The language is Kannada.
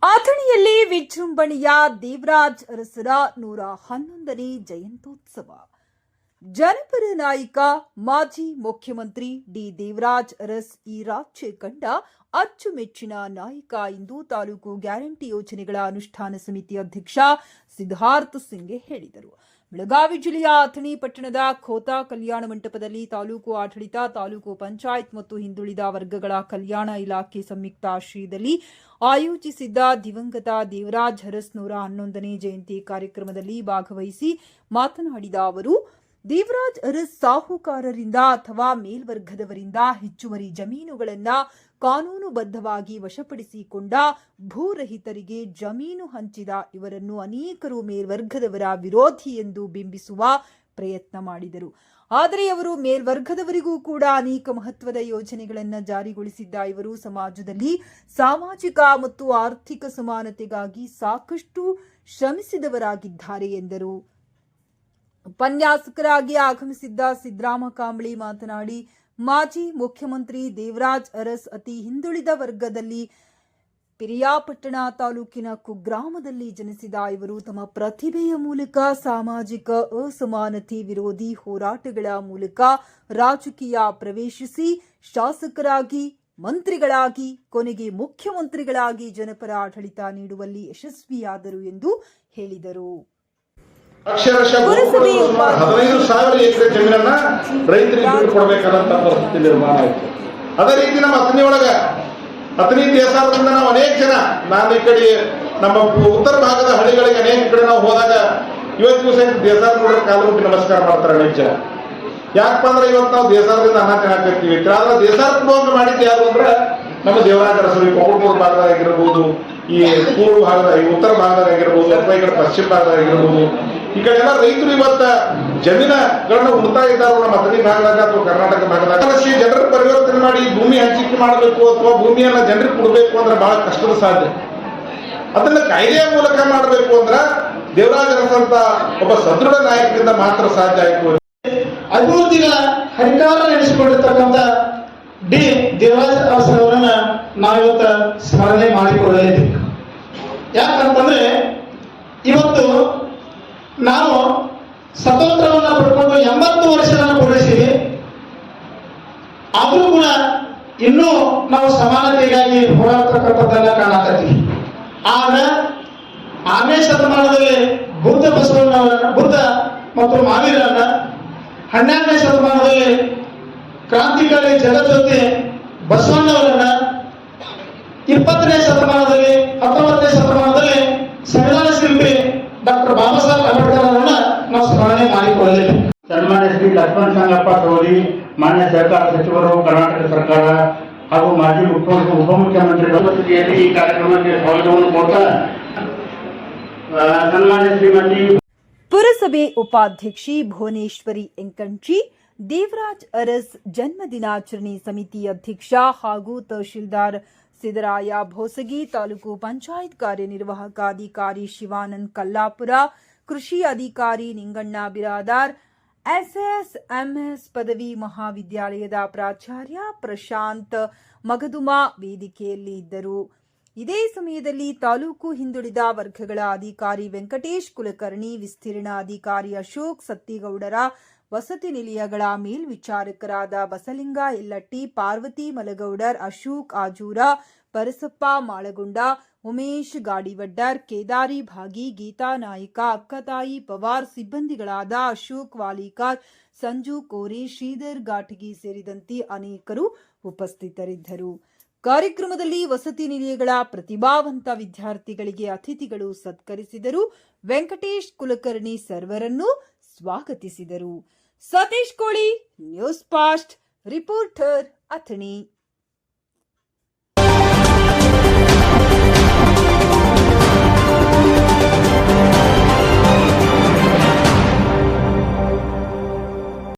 ಅಥಣಿಯಲ್ಲಿ ವಿಜೃಂಭಣೆಯ ದೇವರಾಜ್ ಅರಸರ 111ನೇ ಜಯಂತ್ಯೋತ್ಸವ. ಜನಪರ ನಾಯಕ ಮಾಜಿ ಮುಖ್ಯಮಂತ್ರಿ ಡಿ ದೇವರಾಜ್ ಅರಸ್ ಈ ರಾಜ್ಯ ಕಂಡ ಅಚ್ಚುಮೆಚ್ಚಿನ ನಾಯಕ ಎಂದು ತಾಲೂಕು ಗ್ಯಾರಂಟಿ ಯೋಜನೆಗಳ ಅನುಷ್ಠಾನ ಸಮಿತಿ ಅಧ್ಯಕ್ಷ ಸಿದ್ಧಾರ್ಥ ಸಿಂಗ್ ಹೇಳಿದರು. ಬೆಳಗಾವಿ ಜಿಲ್ಲೆಯ ಅಥಣಿ ಪಟ್ಟಣದ ಖೋತಾ ಕಲ್ಯಾಣ ಮಂಟಪದಲ್ಲಿ ತಾಲೂಕು ಆಡಳಿತ, ತಾಲೂಕು ಪಂಚಾಯತ್ ಮತ್ತು ಹಿಂದುಳಿದ ವರ್ಗಗಳ ಕಲ್ಯಾಣ ಇಲಾಖೆ ಸಂಯುಕ್ತ ಆಶ್ರಯದಲ್ಲಿ ಆಯೋಜಿಸಿದ್ದ ದಿವಂಗತ ದೇವರಾಜ್ ಅರಸ್ 111ನೇ ಜಯಂತಿ ಕಾರ್ಯಕ್ರಮದಲ್ಲಿ ಭಾಗವಹಿಸಿ ಮಾತನಾಡಿದ ಅವರು, ದೇವರಾಜ್ ಅರಸ್ ಸಾಹುಕಾರರಿಂದ ಅಥವಾ ಮೇಲ್ವರ್ಗದವರಿಂದ ಹೆಚ್ಚುವರಿ ಜಮೀನುಗಳನ್ನು ಕಾನೂನುಬದ್ಧವಾಗಿ ವಶಪಡಿಸಿಕೊಂಡ ಭೂರಹಿತರಿಗೆ ಜಮೀನು ಹಂಚಿದ ಇವರನ್ನು ಅನೇಕರು ಮೇಲ್ವರ್ಗದವರ ವಿರೋಧಿ ಎಂದು ಬಿಂಬಿಸುವ ಪ್ರಯತ್ನ ಮಾಡಿದರು. ಆದರೆ ಅವರು ಮೇಲ್ವರ್ಗದವರಿಗೂ ಕೂಡ ಅನೇಕ ಮಹತ್ವದ ಯೋಜನೆಗಳನ್ನು ಜಾರಿಗೊಳಿಸಿದ್ದ ಇವರು ಸಮಾಜದಲ್ಲಿ ಸಾಮಾಜಿಕ ಮತ್ತು ಆರ್ಥಿಕ ಸಮಾನತೆಗಾಗಿ ಸಾಕಷ್ಟು ಶ್ರಮಿಸಿದವರಾಗಿದ್ದಾರೆ ಎಂದರು. ಉಪನ್ಯಾಸಕರಾಗಿ ಆಗಮಿಸಿದ್ದ ಸಿದ್ದರಾಮ ಕಾಂಬಳಿ ಮಾತನಾಡಿ, ಮಾಜಿ ಮುಖ್ಯಮಂತ್ರಿ ದೇವರಾಜ್ ಅರಸ್ ಅತಿ ಹಿಂದುಳಿದ ವರ್ಗದಲ್ಲಿ ಪಿರಿಯಾಪಟ್ಟಣ ತಾಲೂಕಿನ ಕುಗ್ರಾಮದಲ್ಲಿ ಜನಿಸಿದ ಇವರು ತಮ್ಮ ಪ್ರತಿಭೆಯ ಮೂಲಕ ಸಾಮಾಜಿಕ ಅಸಮಾನತೆ ವಿರೋಧಿ ಹೋರಾಟಗಳ ಮೂಲಕ ರಾಜಕೀಯ ಪ್ರವೇಶಿಸಿ ಶಾಸಕರಾಗಿ, ಮಂತ್ರಿಗಳಾಗಿ, ಕೊನೆಗೆ ಮುಖ್ಯಮಂತ್ರಿಗಳಾಗಿ ಜನಪರ ಆಡಳಿತ ನೀಡುವಲ್ಲಿ ಯಶಸ್ವಿಯಾದರು ಎಂದು ಹೇಳಿದರು. 15,000 ಎಕರೆ ಜಮೀನನ್ನ ರೈತರಿಗೆ ಕೊಡಬೇಕಾದಂತ ಪರಿಸ್ಥಿತಿ ನಿರ್ಮಾಣ ಆಯಿತು. ಅದೇ ರೀತಿ ನಮ್ಮ ಅಥಣಿ ದೇಸಾರದಿಂದ ನಾವು ಅನೇಕ ಜನ, ನಾನು ಈ ಕಡೆ ನಮ್ಮ ಉತ್ತರ ಭಾಗದ ಹಳ್ಳಿಗಳಿಗೆ ಅನೇಕ ಕಡೆ ನಾವು ಹೋದಾಗ ಇವತ್ತಿಗೂ ಸಹ ದೇಸಾರ ನೋಡ್ರೆ ಕಾಲು ಮುಟ್ಟಿ ನಮಸ್ಕಾರ ಮಾಡ್ತಾರೆ ಅನೇಕ ಜನ. ಯಾಕಪ್ಪ ಅಂದ್ರೆ ಇವತ್ತು ನಾವು ದೇಸಾರದಿಂದ ಅನ್ನ ತಿನ್ನಾಕತ್ತೀವಿ. ಆದ್ರೆ ದೇಸಾರ ಕೊಡುವಂಗ ಮಾಡಿದ್ದು ಯಾರು ಅಂದ್ರೆ ನಮ್ಮ ದೇವರಾಜ ಅರಸರು ಕೊಕ್ಕೂರು ಭಾಗದಾಗಿರ್ಬೋದು, ಈ ಪೂರ್ವ ಭಾಗದ ಉತ್ತರ ಭಾಗದಾಗಿರ್ಬೋದು, ಅಥವಾ ಈ ಕಡೆ ಪಶ್ಚಿಮ ಭಾಗದಾಗಿರ್ಬೋದು, ಈ ಕಡೆ ಎಲ್ಲ ರೈತರು ಇವತ್ತ ಜಮೀನುಗಳನ್ನ ಉಣ್ತಾ ಇದ್ದಾರೆ. ನಮ್ಮ ಅಥಣಿ ಭಾಗದಾಗ ಅಥವಾ ಕರ್ನಾಟಕ ಭಾಗದಾಗ ಜನರ ಪರಿವರ್ತನೆ ಮಾಡಿ ಭೂಮಿ ಹಂಚಿಕೆ ಮಾಡಬೇಕು ಅಥವಾ ಭೂಮಿಯನ್ನ ಜನರಿಗೆ ಕೊಡಬೇಕು ಅಂದ್ರೆ ಬಹಳ ಕಷ್ಟದ ಸಾಧ್ಯ. ಅದನ್ನ ಕಾಯ್ದೆಯ ಮೂಲಕ ಮಾಡಬೇಕು ಅಂದ್ರೆ ದೇವರಾಜ ಅರಸ್ ಅಂತ ಒಬ್ಬ ಸದೃಢ ನಾಯಕರಿಂದ ಮಾತ್ರ ಸಾಧ್ಯ ಆಯಿತು. ಅಭಿವೃದ್ಧಿಗಳ ಹರಿಕಾರ ನಡೆಸಿಕೊಂಡಿರ್ತಕ್ಕಂಥ ಡಿ ದೇವರಾಜ ಅರಸ್ ಅವರನ್ನ ನಾವಿವತ್ತ ಸ್ಮರಣೆ ಮಾಡಿಕೊಳ್ಳಲೇಬೇಕು. ಯಾಕಂತಂದ್ರೆ ಇವತ್ತು ನಾವು ಸ್ವತಂತ್ರವನ್ನ ಪಡ್ಕೊಂಡು 80 ವರ್ಷಗಳನ್ನು ಪೂರೈಸಿವಿ. ಆದರೂ ಕೂಡ ಇನ್ನೂ ನಾವು ಸಮಾನತೆಗಾಗಿ ಹೋರಾಡ್ತಕ್ಕಂಥದ್ದನ್ನ ಕಾಣಕತ್ತೀವಿ. ಆಗ 6ನೇ ಶತಮಾನದಲ್ಲಿ ಬುದ್ಧ ಮತ್ತು ಮಹಾವೀರನ್ನ, 12ನೇ ಶತಮಾನದಲ್ಲಿ ಕ್ರಾಂತಿಕಾರಿ ಜಗಜ್ಯೋತಿ ಬಸವಣ್ಣವರನ್ನ, 20ನೇ ಶತಮಾನದಲ್ಲಿ 19ನೇ ಶತಮಾನದಲ್ಲಿ ಸಂವಿಧಾನ ಶಿಲ್ಪಿ ಡಾಕ್ಟರ್ ಬಾಬಾ ಸಾಹೇಬ್ ಅಂಬೇಡ್ಕರ್ ಅವರನ್ನ ನಾವು ಸ್ಮರಣೆ ಮಾಡಿಕೊಳ್ಳಲಿಲ್ಲ. ಸನ್ಮಾನ್ಯ ಶ್ರೀ ಲಕ್ಷ್ಮಣ ಸಂಗಪ್ಪ ಸೋದಿ, ಮಾನ್ಯ ಸಹಕಾರ ಸಚಿವರು, ಕರ್ನಾಟಕ ಸರ್ಕಾರ ಹಾಗೂ ಮಾಜಿ ಉಪಮುಖ್ಯಮಂತ್ರಿಗಳ ಉಪಸ್ಥಿತಿಯಲ್ಲಿ ಈ ಕಾರ್ಯಕ್ರಮಕ್ಕೆ ಸ್ವಾಗತವನ್ನು ಕೊಡ್ತಾ ಸನ್ಮಾನ್ಯ ಶ್ರೀಮತಿ ಪುರಸಭೆ ಉಪಾಧ್ಯಕ್ಷಿ ಭುವನೇಶ್ವರಿ ಎಂಕಂಚಿ, ದೇವರಾಜ್ ಅರಸ್ ಜನ್ಮ ದಿನಾಚರಣೆ ಸಮಿತಿ ಅಧ್ಯಕ್ಷ ಹಾಗೂ ತಹಶೀಲ್ದಾರ್ ಸಿದ್ದರಾಯ ಭೋಸಗಿ, ತಾಲೂಕು ಪಂಚಾಯತ್ ಕಾರ್ಯನಿರ್ವಾಹಕ ಅಧಿಕಾರಿ ಶಿವಾನಂದ್ ಕಲ್ಲಾಪುರ, ಕೃಷಿ ಅಧಿಕಾರಿ ನಿಂಗಣ್ಣ ಬಿರಾದಾರ್, ಎಸ್ಎಸ್ಎಂಎಸ್ ಪದವಿ ಮಹಾವಿದ್ಯಾಲಯದ ಪ್ರಾಚಾರ್ಯ ಪ್ರಶಾಂತ್ ಮಗದುಮಾ ವೇದಿಕೆಯಲ್ಲಿ ಇದ್ದರು. ಇದೇ ಸಮಯದಲ್ಲಿ ತಾಲೂಕು ಹಿಂದುಳಿದ ವರ್ಗಗಳ ಅಧಿಕಾರಿ ವೆಂಕಟೇಶ್ ಕುಲಕರ್ಣಿ, ವಿಸ್ತೀರ್ಣ ಅಧಿಕಾರಿ ಅಶೋಕ್ ಸತ್ತಿಗೌಡರ, ವಸತಿ ನಿಲಯಗಳ ಮೇಲ್ವಿಚಾರಕರಾದ ಬಸಲಿಂಗ ಎಲ್ಲಟ್ಟಿ, ಪಾರ್ವತಿ ಮಲಗೌಡರ್, ಅಶೋಕ್ ಆಜೂರ, ಪರಸಪ್ಪ ಮಾಳಗುಂಡ, ಉಮೇಶ್ ಗಾಡಿವಡ್ಡರ್, ಕೇದಾರಿ ಭಾಗಿ, ಗೀತಾ ನಾಯಕ, ಅಕ್ಕತಾಯಿ ಪವಾರ್, ಸಿಬ್ಬಂದಿಗಳಾದ ಅಶೋಕ್ ವಾಲಿಕಾರ್, ಸಂಜು ಕೋರೆ, ಶ್ರೀಧರ್ ಘಾಟಗಿ ಸೇರಿದಂತೆ ಅನೇಕರು ಉಪಸ್ಥಿತರಿದ್ದರು. ಕಾರ್ಯಕ್ರಮದಲ್ಲಿ ವಸತಿ ನಿಲಯಗಳ ಪ್ರತಿಭಾವಂತ ವಿದ್ಯಾರ್ಥಿಗಳಿಗೆ ಅತಿಥಿಗಳು ಸತ್ಕರಿಸಿದರು. ವೆಂಕಟೇಶ್ ಕುಲಕರ್ಣಿ ಸರ್ವರನ್ನು ಸ್ವಾಗತಿಸಿದರು. ಸತೀಶ್ ಕೋಳಿ, ನ್ಯೂಸ್ ಫಾಸ್ಟ್, ರಿಪೋರ್ಟರ್, ಅಥಣಿ.